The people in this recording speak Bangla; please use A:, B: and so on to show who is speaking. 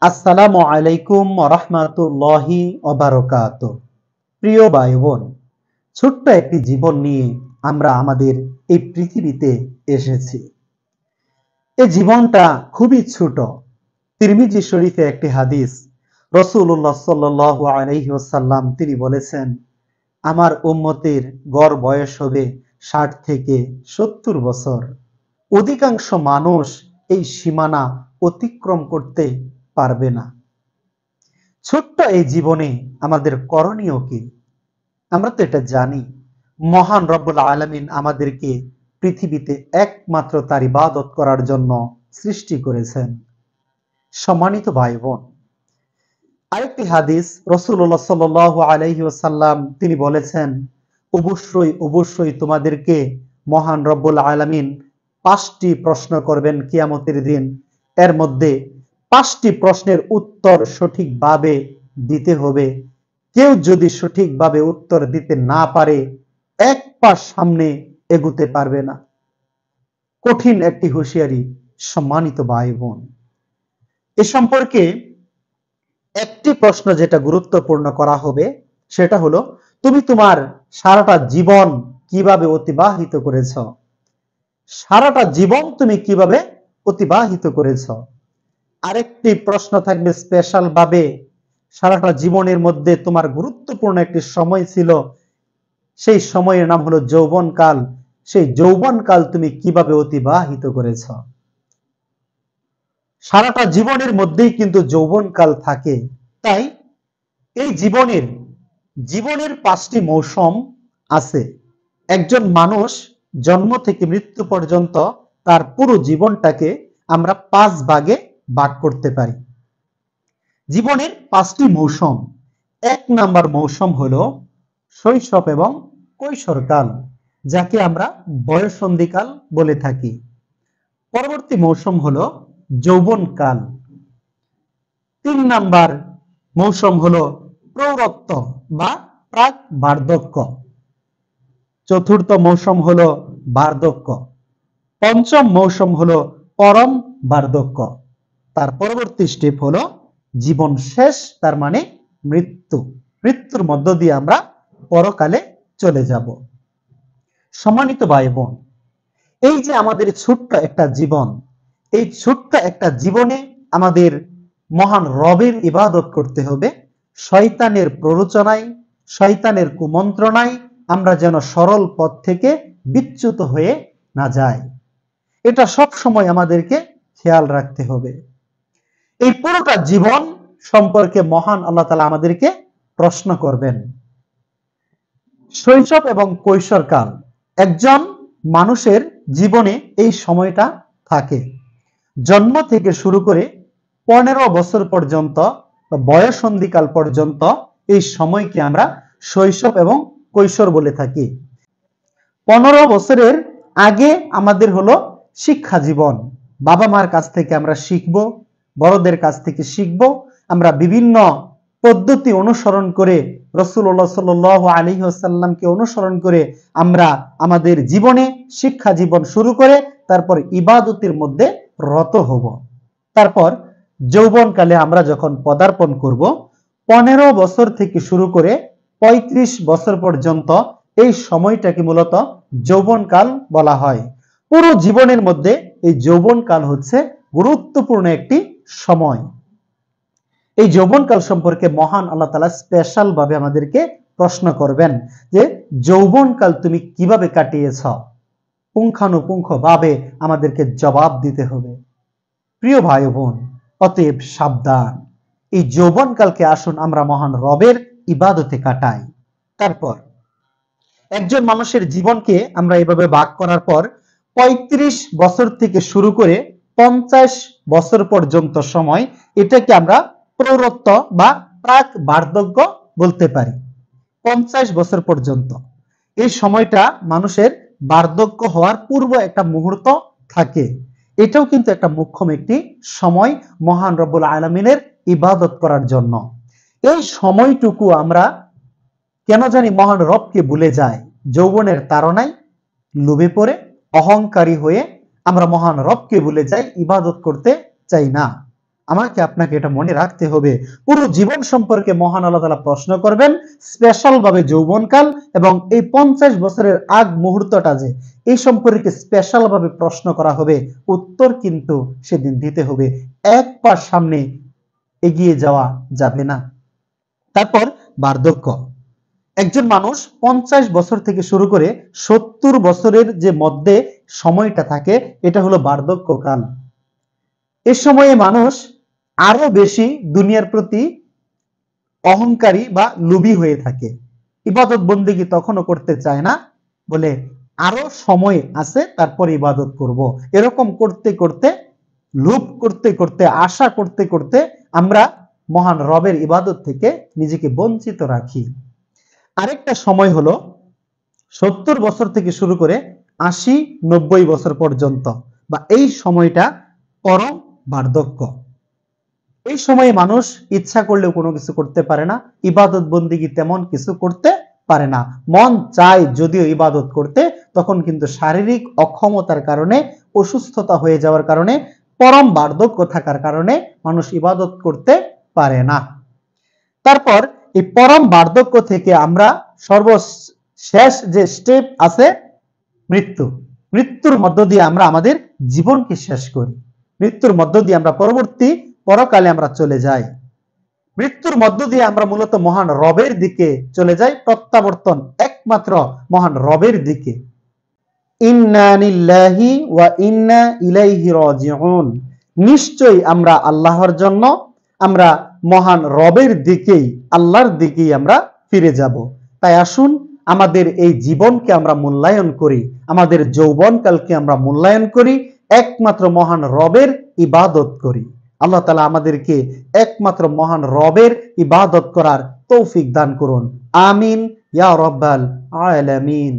A: আসসালামু আলাইকুম রাহমাতুল্লাহি ওয়া বারাকাতুহু। প্রিয় ভাই বোন, ছোট্ট একটি জীবন নিয়ে আমরা আমাদের এই পৃথিবীতে এসেছি। এই জীবনটা খুবই ছোট। তিরমিজি শরীফে একটি হাদিস, রাসূলুল্লাহ সাল্লাল্লাহু আলাইহি ওয়াসাল্লাম তিনি বলেছেন, আমার উম্মতের গড় বয়স হবে ৬০ থেকে ৭০ বছর। অধিকাংশ মানুষ এই সীমানা অতিক্রম করতে পারবে না। ছোট্ট এই জীবনে আমাদের করণীয় কি? আমরা তো এটা জানি, মহান রব্বুল আলামিন আমাদেরকে পৃথিবীতে একমাত্র তার ইবাদত করার জন্য সৃষ্টি করেছেন। সম্মানিত ভাই বোন, আরেকটি হাদিস, রাসূলুল্লাহ সাল্লাল্লাহু আলাইহি ওয়াসাল্লাম তিনি বলেছেন, অবশ্যই অবশ্যই তোমাদেরকে মহান রব্বুল আলামিন ৫টি প্রশ্ন করবেন কিয়ামতের দিন। এর মধ্যে ৫টি প্রশ্নের উত্তর সঠিকভাবে দিতে হবে। কেউ যদি সঠিকভাবে উত্তর দিতে না পারে, এক পা সামনে এগুতে পারবে না। কঠিন একটি হুঁশিয়ারি। সম্মানিত ভাই বোন, এ সম্পর্কে একটি প্রশ্ন যেটা গুরুত্বপূর্ণ করা হবে সেটা হলো, তুমি তোমার সারাটা জীবন কিভাবে অতিবাহিত করেছ? সারাটা জীবন তুমি কিভাবে অতিবাহিত করেছ? আরেকটি প্রশ্ন থাকবে স্পেশাল ভাবে, সারাটা জীবনের মধ্যে তোমার গুরুত্বপূর্ণ একটি সময় ছিল, সেই সময়ের নাম হলো যৌবনকাল। সেই যৌবনকাল তুমি কিভাবে অতিবাহিত করেছ? সারাটা জীবনের মধ্যেই কিন্তু যৌবনকাল থাকে। তাই এই জীবনের ৫টি মৌসুম আছে। একজন মানুষ জন্ম থেকে মৃত্যু পর্যন্ত তার পুরো জীবনটাকে আমরা ৫ ভাগে ভাগ করতে পারি। জীবনের ৫টি মৌসুম। ১ নাম্বার মৌসুম হলো শৈশব এবং কৈশোরকাল, যাকে আমরা বয়ঃসন্ধিকাল বলে থাকি। পরবর্তী মৌসুম হলো যৌবনকাল। ৩ নাম্বার মৌসুম হলো প্রৌঢ়ত্ব বা প্রাক বার্ধক্য। চতুর্থ মৌসুম হলো বার্ধক্য। পঞ্চম মৌসুম হলো পরম বার্ধক্য। তার পরবর্তী স্টেপ হলো জীবন শেষ, তার মানে মৃত্যু। মৃত্যুর মধ্য দিয়ে আমরা পরকালে চলে যাব। সম্মানিত ভাই বোন, এই যে আমাদের ছোট্ট একটা জীবন, এই ছোট্ট একটা জীবনে আমাদের মহান রবের ইবাদত করতে হবে। শয়তানের প্ররোচনায়, শয়তানের কুমন্ত্রণায় আমরা যেন সরল পথ থেকে বিচ্যুত হয়ে না যাই, এটা সব সময় আমাদেরকে খেয়াল রাখতে হবে। এই পুরোটা জীবন সম্পর্কে মহান আল্লাহ তাআলা আমাদেরকে প্রশ্ন করবেন। শৈশব এবং কৈশোরকাল, একজন মানুষের জীবনে এই সময়টা থাকে। জন্ম থেকে শুরু করে ১৫ বছর পর্যন্ত বা বয়ঃসন্ধিকাল পর্যন্ত এই সময়কে আমরা শৈশব এবং কৈশোর বলে থাকি। ১৫ বছরের আগে আমাদের হলো শিক্ষা জীবন। বাবা মার কাছ থেকে আমরা শিখব, বড়দের কাছ থেকে শিখব। আমরা বিভিন্ন পদ্ধতি অনুসরণ করে, রাসূলুল্লাহ সাল্লাল্লাহু আলাইহি ওয়াসাল্লামকে অনুসরণ করে আমরা আমাদের জীবনে শিক্ষা জীবন শুরু করে তারপর ইবাদতের মধ্যে রত হব। তারপর যৌবনকালে আমরা যখন পদার্পণ করব, ১৫ বছর থেকে শুরু করে ৩৫ বছর পর্যন্ত এই সময়টাকে মূলত যৌবনকাল বলা হয়। পুরো জীবনের মধ্যে এই যৌবনকাল হচ্ছে গুরুত্বপূর্ণ একটি সময়। এই যৌবনকাল সম্পর্কে মহান আল্লাহ তাআলা স্পেশাল ভাবে আমাদেরকে প্রশ্ন করবেন যে যৌবনকাল তুমি কিভাবে কাটিয়েছ? পুঙ্খানুপুঙ্খ ভাবে আমাদেরকে জবাব দিতে হবে। প্রিয় ভাই বোন, অতএব সাবধান, এই যৌবনকালকে আসুন আমরা মহান রবের ইবাদতে কাটাই। তারপর একজন মানুষের জীবনকে আমরা এভাবে ভাগ করার পর ৩৫ বছর থেকে শুরু করে ৫০ বছর পর্যন্ত সময়, এটাকে আমরা প্রৌঢ়ত্ব বা প্রাক বার্ধক্য বলতে পারি। ৫০ বছর পর্যন্ত এই সময়টা মানুষের বার্ধক্য হওয়ার পূর্ব একটা মুহূর্ত থাকে। এটাও কিন্তু একটা মুখ্যম একটি সময় মহান রব্বুল আলামিনের ইবাদত করার জন্য। এই সময়টুকু আমরা কেন জানি মহান রবকে ভুলে যায়। যৌবনের তাড়নায় লোভে পড়ে অহংকারী হয়ে আমরা মহান রবকে ভুলে যাই, ইবাদত করতে চাই না। আমাকে আপনাকে এটা মনে রাখতে হবে। পুরো জীবন সম্পর্কে মহান আল্লাহ তাআলা প্রশ্ন করবেন, স্পেশাল ভাবে যৌবনকাল এবং এই 50 বছরের আগ মুহূর্তটা যে এই সম্পর্কে স্পেশাল ভাবে প্রশ্ন করা হবে, উত্তর কিন্তু সেদিন দিতে হবে। এক পা সামনে এগিয়ে যাওয়া যাবে না। তারপর বার্ধক্য। একজন মানুষ 50 বছর থেকে শুরু করে 70 বছরের যে মধ্যে সময়টা থাকে, এটা হলো বার্ধক্যকাল। এ সময়ে মানুষ আরো বেশি দুনিয়ার প্রতি অহংকারী বা লোভী হয়ে থাকে। ইবাদত বন্দেগী তখনও করতে চায় না, বলে আরো সময় আছে তারপর ইবাদত করব। এরকম করতে করতে, লোভ করতে করতে, আশা করতে করতে আমরা মহান রবের ইবাদত থেকে নিজেকে বঞ্চিত রাখি। আরেকটা সময় হলো 70 বছর থেকে শুরু করে 80-90 বছর পর্যন্ত, বা এই সময়টা পরম বার্ধক্য। এই সময়ে মানুষ ইচ্ছা করলেও কোনো কিছু করতে পারে না, ইবাদত বন্দেগী তেমন কিছু করতে পারে না। মন চায় যদিও ইবাদত করতে, তখন কিন্তু শারীরিক অক্ষমতার কারণে, অসুস্থতা হয়ে যাওয়ার কারণে, পরম বার্ধক্য থাকার কারণে মানুষ ইবাদত করতে পারে না। তারপর এই পরম বার্ধক্য থেকে আমরা সর্বশেষ যে স্টেপ আছে মৃত্যু। মৃত্যুর মধ্য দিয়ে আমরা আমাদের জীবনকে শেষ করি। মৃত্যুর মধ্য দিয়ে আমরা পরবর্তী পরকালে আমরা চলে যাই। মৃত্যুর মধ্য দিয়ে আমরা মূলত মহান রবের দিকে চলে যাই, প্রত্যাবর্তন একমাত্র মহান রবের দিকে। ইন্না লিল্লাহি ওয়া ইন্না ইলাইহি রাজিউন। নিশ্চয়ই আমরা আল্লাহর জন্য, আমরা মহান রবের দিকেই, আল্লাহর দিকেই আমরা ফিরে যাব। তাই আসুন আমাদের এই জীবনকে আমরা মূল্যায়ন করি, আমাদের যৌবনকালকে আমরা মূল্যায়ন করি, একমাত্র মহান রবের ইবাদত করি। আল্লাহ তাআলা আমাদেরকে একমাত্র মহান রবের ইবাদত করার তৌফিক দান করুন। আমিন ইয়া রাব্বাল আলামিন।